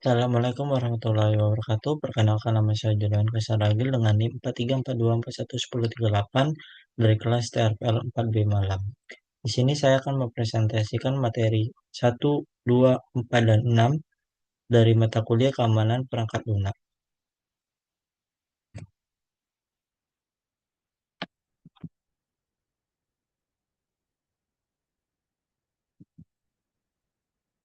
Assalamualaikum warahmatullahi wabarakatuh. Perkenalkan nama saya Julian Kasaragil dengan NIM 4342411038 dari kelas TRPL 4B Malang. Di sini saya akan mempresentasikan materi 1, 2, 4, dan 6 dari mata kuliah keamanan perangkat lunak.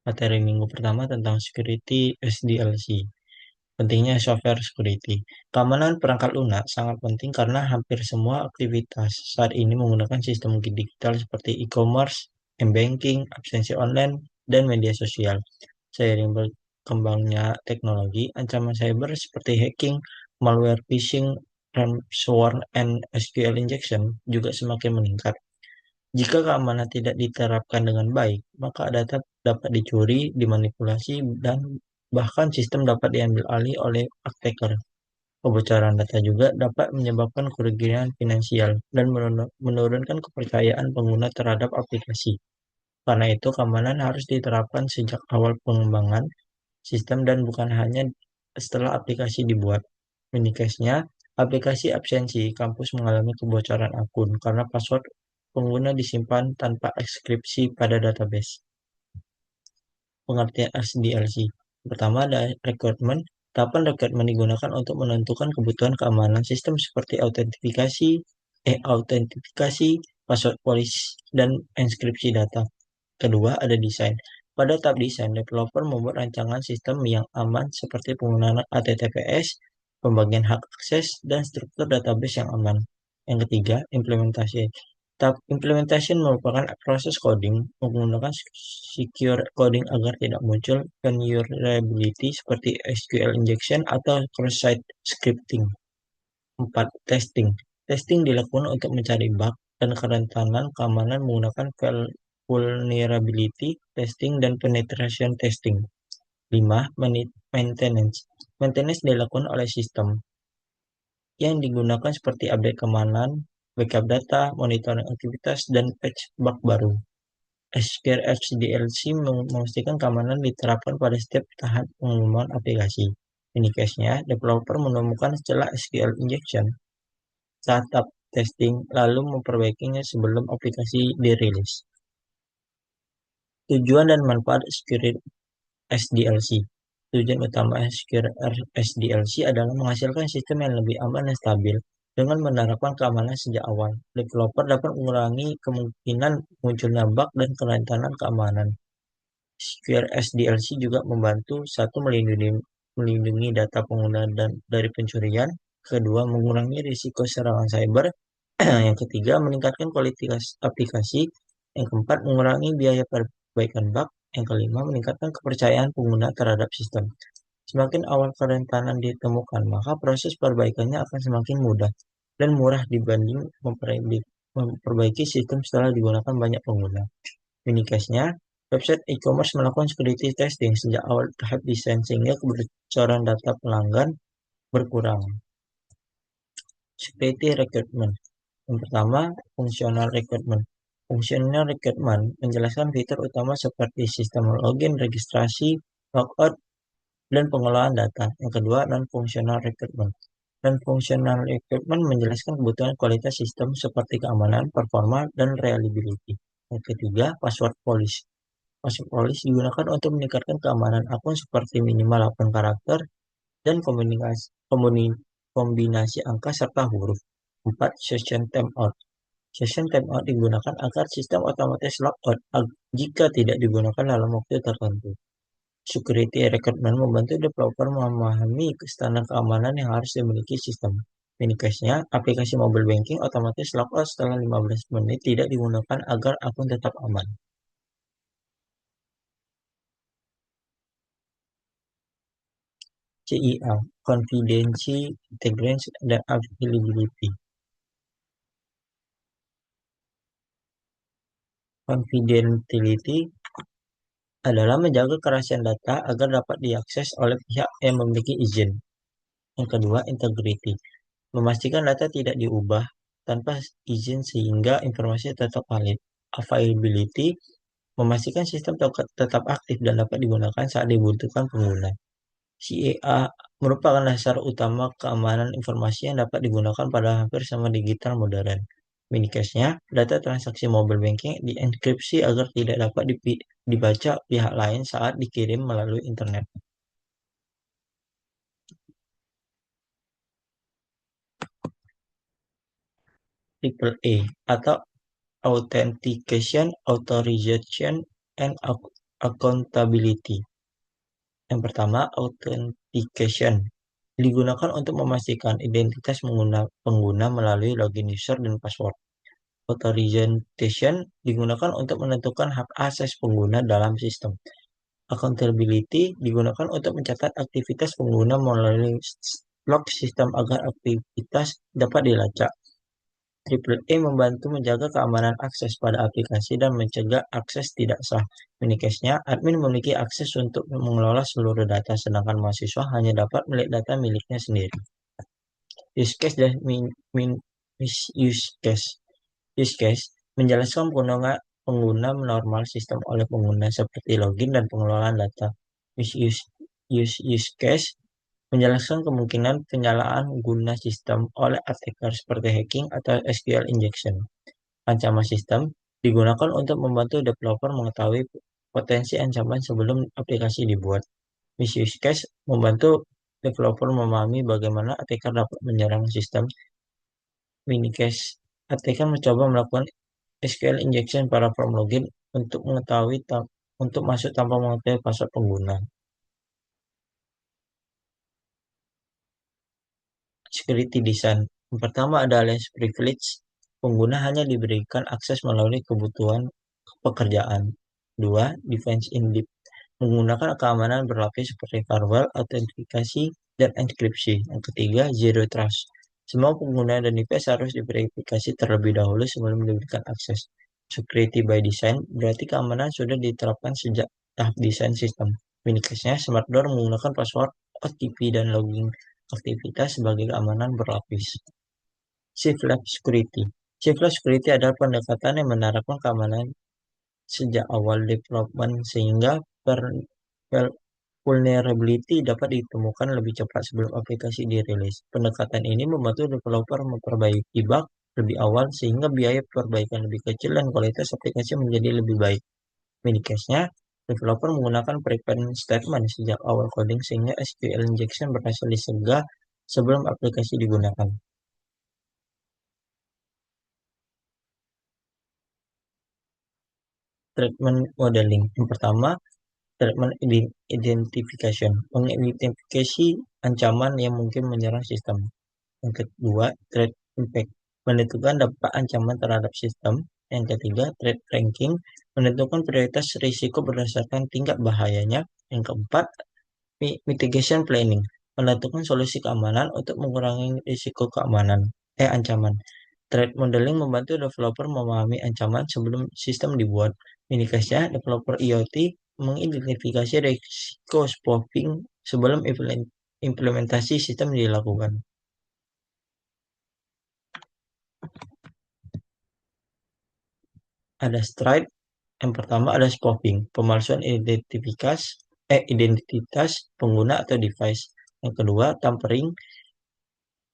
Materi minggu pertama tentang security SDLC. Pentingnya software security. Keamanan perangkat lunak sangat penting karena hampir semua aktivitas saat ini menggunakan sistem digital seperti e-commerce, m-banking, absensi online, dan media sosial. Seiring berkembangnya teknologi, ancaman cyber seperti hacking, malware phishing, ransomware, and SQL injection juga semakin meningkat. Jika keamanan tidak diterapkan dengan baik, maka data dapat dicuri, dimanipulasi, dan bahkan sistem dapat diambil alih oleh attacker. Kebocoran data juga dapat menyebabkan kerugian finansial dan menurunkan kepercayaan pengguna terhadap aplikasi. Karena itu, keamanan harus diterapkan sejak awal pengembangan sistem dan bukan hanya setelah aplikasi dibuat. Uniknya, aplikasi absensi kampus mengalami kebocoran akun karena password pengguna disimpan tanpa ekskripsi pada database. Pengertian SDLC. Pertama ada requirement. Tahapan requirement digunakan untuk menentukan kebutuhan keamanan sistem seperti autentikasi, password policy, dan enkripsi data. Kedua, ada desain. Pada tahap desain, developer membuat rancangan sistem yang aman seperti penggunaan HTTPS, pembagian hak akses, dan struktur database yang aman. Yang ketiga, implementasi. Tahap implementation merupakan proses coding menggunakan secure coding agar tidak muncul vulnerability seperti SQL injection atau cross-site scripting. 4. Testing. Testing dilakukan untuk mencari bug dan kerentanan keamanan menggunakan vulnerability testing dan penetration testing. 5. Maintenance. Maintenance dilakukan oleh sistem yang digunakan seperti update keamanan, backup data, monitoring aktivitas, dan patch bug baru. SQL HDLC memastikan keamanan diterapkan pada setiap tahap pengembangan aplikasi. Ini case-nya, developer menemukan celah SQL injection saat tahap testing, lalu memperbaikinya sebelum aplikasi dirilis. Tujuan dan manfaat Secure SDLC. Tujuan utama Secure SDLC adalah menghasilkan sistem yang lebih aman dan stabil. Dengan menerapkan keamanan sejak awal, developer dapat mengurangi kemungkinan munculnya bug dan kerentanan keamanan. Secure SDLC juga membantu satu melindungi data pengguna dari pencurian, kedua mengurangi risiko serangan cyber, yang ketiga meningkatkan kualitas aplikasi, yang keempat mengurangi biaya perbaikan bug, yang kelima meningkatkan kepercayaan pengguna terhadap sistem. Semakin awal kerentanan ditemukan, maka proses perbaikannya akan semakin mudah dan murah dibanding memperbaiki sistem setelah digunakan banyak pengguna. Uniknya, website e-commerce melakukan security testing sejak awal tahap desain sehingga kebocoran data pelanggan berkurang. Security requirement. Yang pertama, functional requirement. Functional requirement menjelaskan fitur utama seperti sistem login, registrasi, logout, dan pengelolaan data. Yang kedua, non-functional requirement. Non-functional requirement menjelaskan kebutuhan kualitas sistem seperti keamanan, performa, dan reliability. Yang ketiga, password policy. Password policy digunakan untuk meningkatkan keamanan akun seperti minimal 8 karakter dan kombinasi angka serta huruf. 4. Session timeout. Session timeout digunakan agar sistem otomatis logout jika tidak digunakan dalam waktu tertentu. Security requirement membantu developer memahami standar keamanan yang harus dimiliki sistem. Ini case-nya, aplikasi mobile banking otomatis logout setelah 15 menit tidak digunakan agar akun tetap aman. CIA, Confidentiality, Integrity, dan Availability. Confidentiality adalah menjaga kerahasiaan data agar dapat diakses oleh pihak yang memiliki izin. Yang kedua, integrity. Memastikan data tidak diubah tanpa izin sehingga informasi tetap valid. Availability. Memastikan sistem tetap aktif dan dapat digunakan saat dibutuhkan pengguna. CEA merupakan dasar utama keamanan informasi yang dapat digunakan pada hampir semua digital modern. Mini cache-nya, data transaksi mobile banking dienkripsi agar tidak dapat dibaca pihak lain saat dikirim melalui internet. Triple A atau Authentication, Authorization, and Accountability. Yang pertama, authentication digunakan untuk memastikan identitas pengguna melalui login user dan password. Authorization digunakan untuk menentukan hak akses pengguna dalam sistem. Accountability digunakan untuk mencatat aktivitas pengguna melalui log sistem agar aktivitas dapat dilacak. Triple A membantu menjaga keamanan akses pada aplikasi dan mencegah akses tidak sah. Unikesnya, admin memiliki akses untuk mengelola seluruh data, sedangkan mahasiswa hanya dapat melihat data miliknya sendiri. Use case dan misuse case. Use case menjelaskan pengguna normal sistem oleh pengguna seperti login dan pengelolaan data. Use case menjelaskan kemungkinan penyalaan guna sistem oleh attacker seperti hacking atau SQL injection. Ancaman sistem digunakan untuk membantu developer mengetahui potensi ancaman sebelum aplikasi dibuat. Misuse case membantu developer memahami bagaimana attacker dapat menyerang sistem. Mini case attacker mencoba melakukan SQL injection pada form login untuk masuk tanpa mengetahui password pengguna. Security design. Yang pertama ada less privilege. Pengguna hanya diberikan akses melalui kebutuhan pekerjaan. Dua, defense in depth. Menggunakan keamanan berlapis seperti firewall, autentikasi, dan enkripsi. Yang ketiga, zero trust. Semua pengguna dan device harus diverifikasi terlebih dahulu sebelum diberikan akses. Security by design berarti keamanan sudah diterapkan sejak tahap desain sistem. Uniknya, Smart Door menggunakan password, OTP, dan logging aktivitas sebagai keamanan berlapis. Shift Left Security. Shift Left Security adalah pendekatan yang menerapkan keamanan sejak awal development sehingga vulnerability dapat ditemukan lebih cepat sebelum aplikasi dirilis. Pendekatan ini membantu developer memperbaiki bug lebih awal sehingga biaya perbaikan lebih kecil dan kualitas aplikasi menjadi lebih baik. Mini case-nya, developer menggunakan prevent statement sejak awal coding sehingga SQL injection berhasil disegah sebelum aplikasi digunakan. Treatment modeling. Yang pertama, treatment identification. Mengidentifikasi ancaman yang mungkin menyerang sistem. Yang kedua, threat impact. Menentukan dampak ancaman terhadap sistem. Yang ketiga, threat ranking. Menentukan prioritas risiko berdasarkan tingkat bahayanya. Yang keempat, mitigation planning. Menentukan solusi keamanan untuk mengurangi risiko ancaman. Threat modeling membantu developer memahami ancaman sebelum sistem dibuat. Indikasinya, developer IoT mengidentifikasi risiko spoofing sebelum implementasi sistem dilakukan. Ada stride. Yang pertama ada spoofing, pemalsuan identitas pengguna atau device. Yang kedua, tampering,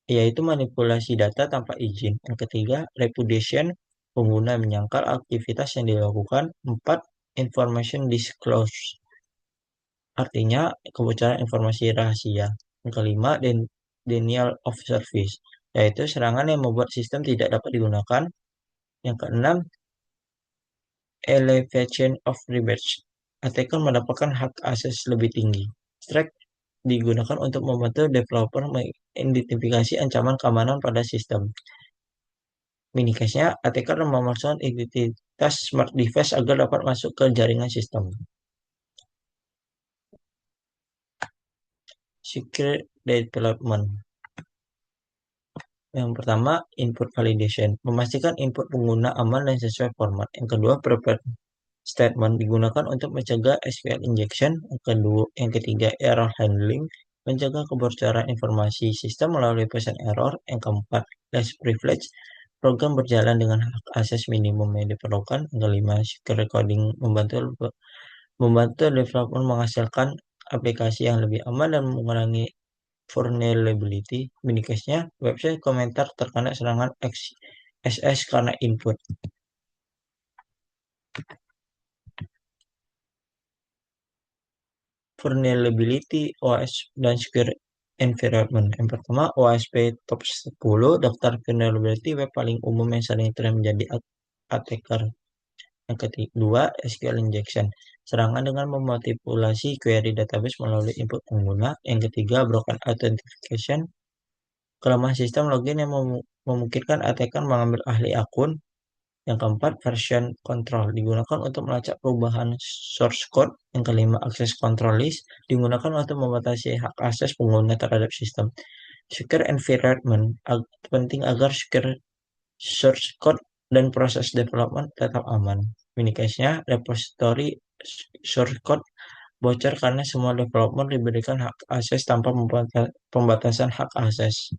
yaitu manipulasi data tanpa izin. Yang ketiga, repudiation, pengguna menyangkal aktivitas yang dilakukan. Empat, information disclosure, artinya kebocoran informasi rahasia. Yang kelima, denial of service, yaitu serangan yang membuat sistem tidak dapat digunakan. Yang keenam, elevation of privilege, attacker mendapatkan hak akses lebih tinggi. Strike digunakan untuk membantu developer mengidentifikasi ancaman keamanan pada sistem. Mini case-nya, attacker memasukkan identitas smart device agar dapat masuk ke jaringan sistem. Secure development. Yang pertama, input validation. Memastikan input pengguna aman dan sesuai format. Yang kedua, prepare statement digunakan untuk mencegah SQL injection. Yang ketiga, error handling. Mencegah kebocoran informasi sistem melalui pesan error. Yang keempat, less privilege. Program berjalan dengan hak akses minimum yang diperlukan. Yang kelima, secure coding membantu developer menghasilkan aplikasi yang lebih aman dan mengurangi vulnerability. Minikasnya, website komentar terkena serangan XSS karena input. Vulnerability OS dan secure environment. Yang pertama, OSP top 10 daftar vulnerability web paling umum yang sering terjadi menjadi attacker. Yang kedua, SQL injection. Serangan dengan memanipulasi query database melalui input pengguna. Yang ketiga, broken authentication. Kelemahan sistem login yang memungkinkan attacker mengambil alih akun. Yang keempat, version control digunakan untuk melacak perubahan source code. Yang kelima, access control list digunakan untuk membatasi hak akses pengguna terhadap sistem. Secure environment penting agar secure source code dan proses development tetap aman. Mini case-nya, repository source code bocor karena semua developer diberikan hak akses tanpa pembatasan hak akses.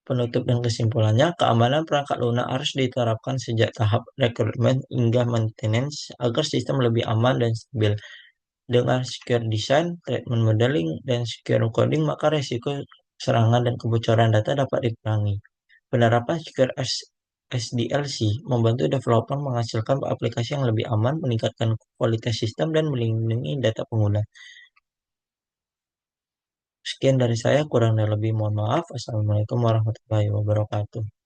Penutup dan kesimpulannya, keamanan perangkat lunak harus diterapkan sejak tahap rekrutmen hingga maintenance agar sistem lebih aman dan stabil. Dengan secure design, treatment modeling, dan secure coding, maka resiko serangan dan kebocoran data dapat dikurangi. Penerapan secure SDLC membantu developer menghasilkan aplikasi yang lebih aman, meningkatkan kualitas sistem, dan melindungi data pengguna. Sekian dari saya, kurang dan lebih mohon maaf. Assalamualaikum warahmatullahi wabarakatuh.